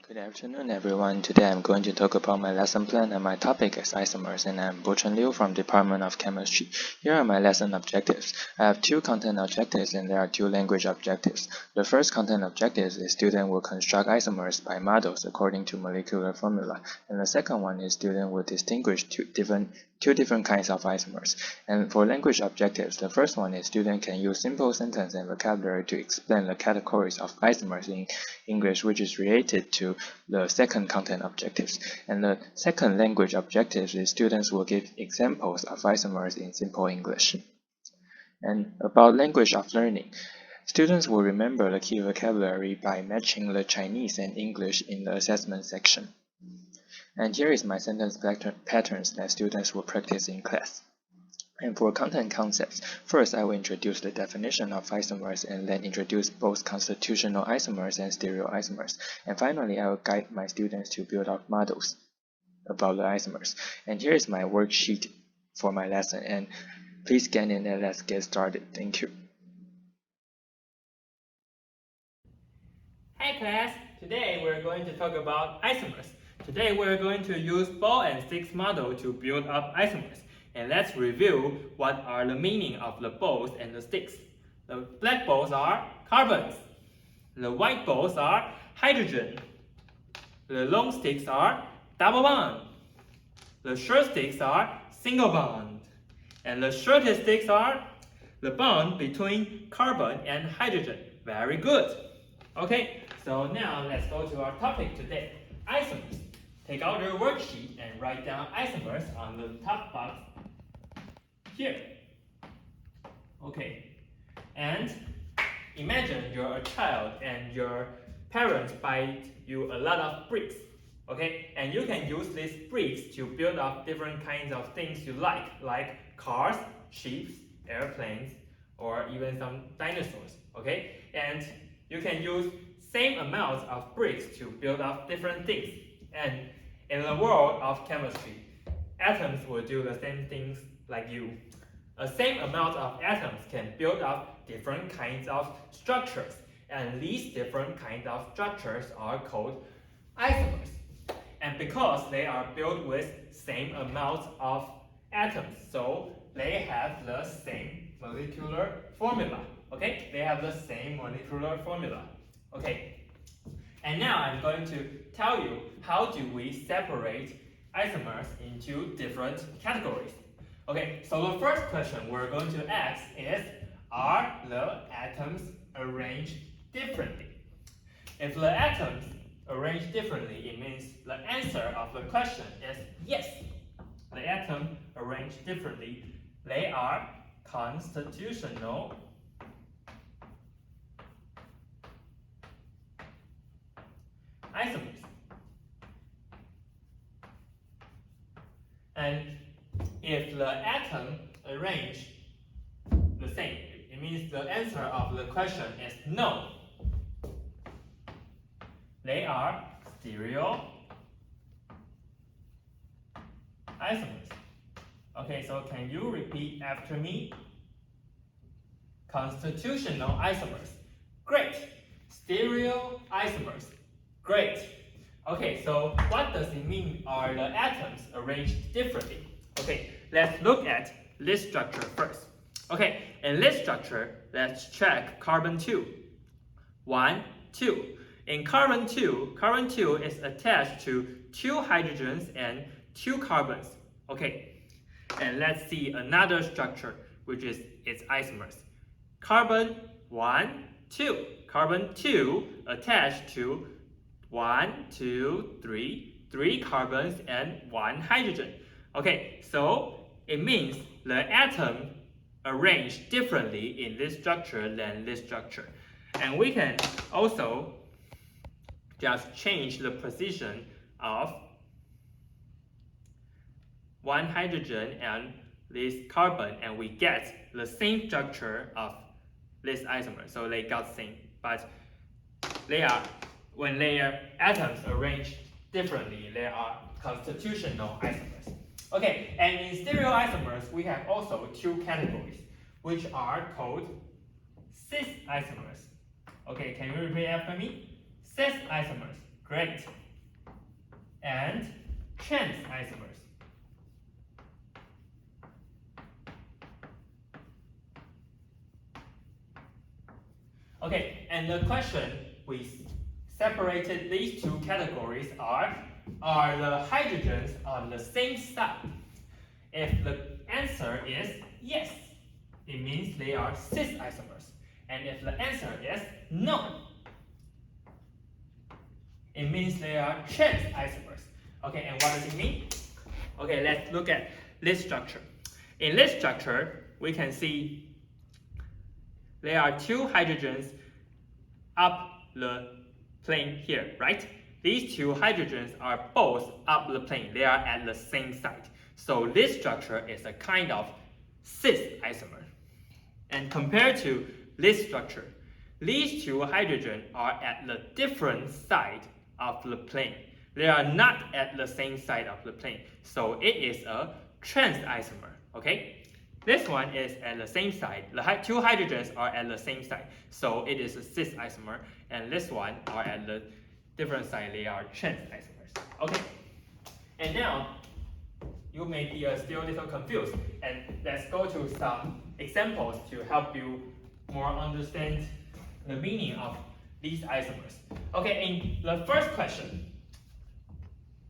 Good afternoon, everyone. Today I'm going to talk about my lesson plan, and my topic is isomers, and I'm Bochen Liu from Department of Chemistry. Here are my lesson objectives. I have two content objectives and there are two language objectives. The first content objective is student will construct isomers by models according to molecular formula, and the second one is student will distinguish two different kinds of isomers. And for language objectives, the first one is student can use simple sentence and vocabulary to explain the categories of isomers in English, which is related to the second content objectives. And the second language objective is students will give examples of isomers in simple English. And about language of learning, students will remember the key vocabulary by matching the Chinese and English in the assessment section. And here is my sentence patterns that students will practice in class. And for content concepts, first I will introduce the definition of isomers and then introduce both constitutional isomers and stereoisomers. And finally, I will guide my students to build up models about the isomers. And here is my worksheet for my lesson. And please scan in and let's get started. Thank you. Hi class, today we're going to talk about isomers. Today we're going to use ball and sticks model to build up isomers. And let's review what are the meaning of the balls and the sticks. The black balls are carbons. The white balls are hydrogen. The long sticks are double bond. The short sticks are single bond. And the shortest sticks are the bond between carbon and hydrogen. Very good. Okay, so now let's go to our topic today, isomers. Take out your worksheet and write down isomers on the top box here. Okay, and imagine you're a child and your parents buy you a lot of bricks. Okay, and you can use these bricks to build up different kinds of things you like cars, ships, airplanes, or even some dinosaurs. Okay, and you can use same amounts of bricks to build up different things. And in the world of chemistry, atoms will do the same things like you. A same amount of atoms can build up different kinds of structures, and these different kinds of structures are called isomers. And because they are built with same amounts of atoms, so they have the same molecular formula. Okay, they have the same molecular formula. Okay, and now I'm going to tell you how do we separate isomers into different categories. Okay, so the first question we're going to ask is, are the atoms arranged differently? If the atoms arranged differently, it means the answer of the question is yes. The atom arranged differently. They are constitutional isomers. And if the atom arranged the same, it means the answer of the question is no. They are stereo isomers. Okay, so can you repeat after me? Constitutional isomers. Great. Stereo isomers. Great. Okay, so what does it mean are the atoms arranged differently? Okay, let's look at this structure first. Okay, in this structure, let's check carbon 2. 1, 2. In carbon 2 is attached to 2 hydrogens and 2 carbons. Okay, and let's see another structure, which is its isomers. Carbon 1, 2. Carbon 2 attached to 1, 2, 3 carbons and 1 hydrogen. Okay, so it means the atom arranged differently in this structure than this structure. And we can also just change the position of 1 hydrogen and this carbon, and we get the same structure of this isomer. So they got same, but when their atoms arranged differently, they are constitutional isomers. Okay, and in stereoisomers, we have also 2 categories, which are called cis isomers. Okay, can you repeat after me? Cis isomers. Great. And trans isomers. Okay, and the question we separated these two categories are the hydrogens on the same side? If the answer is yes, it means they are cis isomers. And if the answer is no, it means they are trans isomers. Okay, and what does it mean? Okay, let's look at this structure. In this structure, we can see there are two hydrogens up the plane here, right? These two hydrogens are both up the plane. They are at the same site. So this structure is a kind of cis isomer. And compared to this structure, these two hydrogens are at the different side of the plane. They are not at the same side of the plane. So it is a trans isomer, okay? This one is at the same side. The two hydrogens are at the same side. So it is a cis isomer. And this one are at the different side. They are trans isomers. Okay. And now, you may be still a little confused. And let's go to some examples to help you more understand the meaning of these isomers. Okay, in the first question,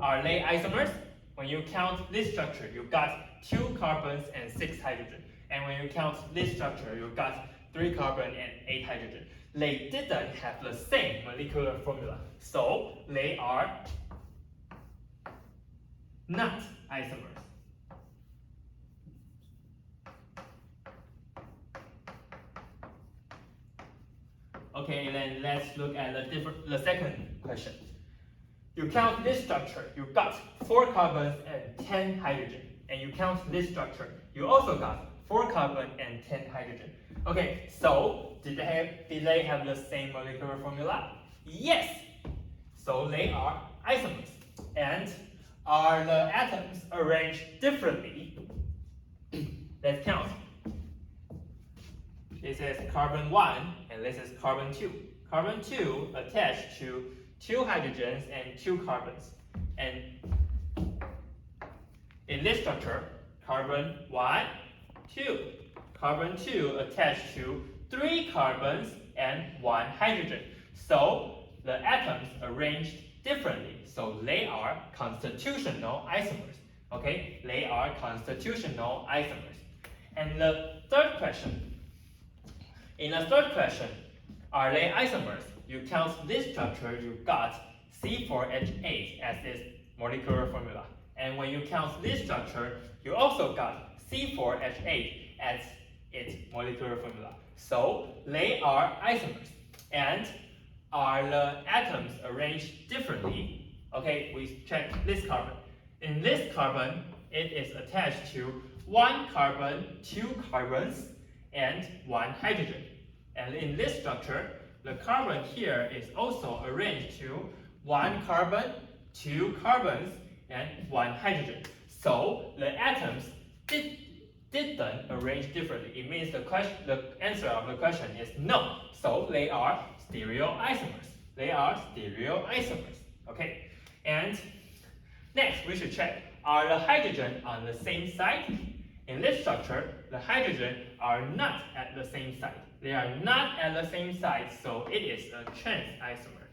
are they isomers? When you count this structure, you got 2 carbons and 6 hydrogen. And when you count this structure, you got 3 carbon and 8 hydrogen. They didn't have the same molecular formula. So they are not isomers. Okay, then let's look at the second question. You count this structure, you got 4 carbons and 10 hydrogen. And you count this structure, you also got 4 carbon and 10 hydrogen. Okay, so did they have the same molecular formula? Yes. So they are isomers. And are the atoms arranged differently? Let's count. This is carbon 1 and this is carbon 2. Carbon 2 attached to 2 hydrogens and 2 carbons. And in this structure, carbon 1, 2. Carbon 2 attached to 3 carbons and 1 hydrogen. So the atoms arranged differently. So they are constitutional isomers. Okay, they are constitutional isomers. And the third question. In the third question, are they isomers? You count this structure, you got C4H8 as its molecular formula. And when you count this structure, you also got C4H8 as its molecular formula. So they are isomers. And are the atoms arranged differently? Okay, we check this carbon. In this carbon, it is attached to 1 carbon, 2 carbons, and 1 hydrogen. And in this structure, the carbon here is also arranged to 1 carbon, 2 carbons, and 1 hydrogen. So the atoms didn't arrange differently. It means the answer of the question is no. So they are stereoisomers. They are stereoisomers. Okay. And next we should check, are the hydrogen on the same side? In this structure, the hydrogen are not at the same side. They are not at the same side, so it is a trans isomer.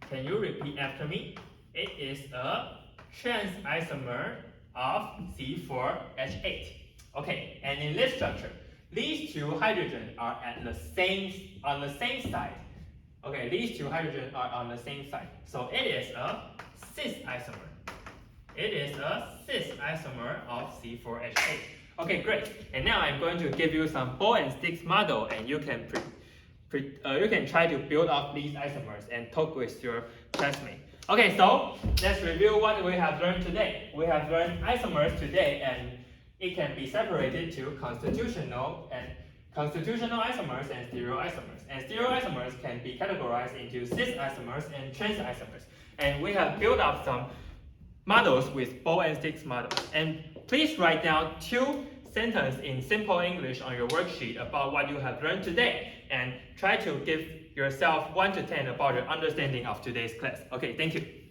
Can you repeat after me? It is a trans isomer of C4H8. Okay, and in this structure, these two hydrogens are on the same side. Okay, these two hydrogens are on the same side. So it is a cis isomer. It is a cis isomer of C4H8. Okay, great. And now I'm going to give you some ball and sticks model, and you can try to build up these isomers and talk with your classmate. Okay, so let's review what we have learned today. We have learned isomers today, and it can be separated to constitutional isomers and stereoisomers. And stereoisomers can be categorized into cis isomers and trans isomers. And we have built up some models with ball and sticks models. And please write down 2 sentences in simple English on your worksheet about what you have learned today, and try to give yourself 1 to 10 about your understanding of today's class. Okay, thank you.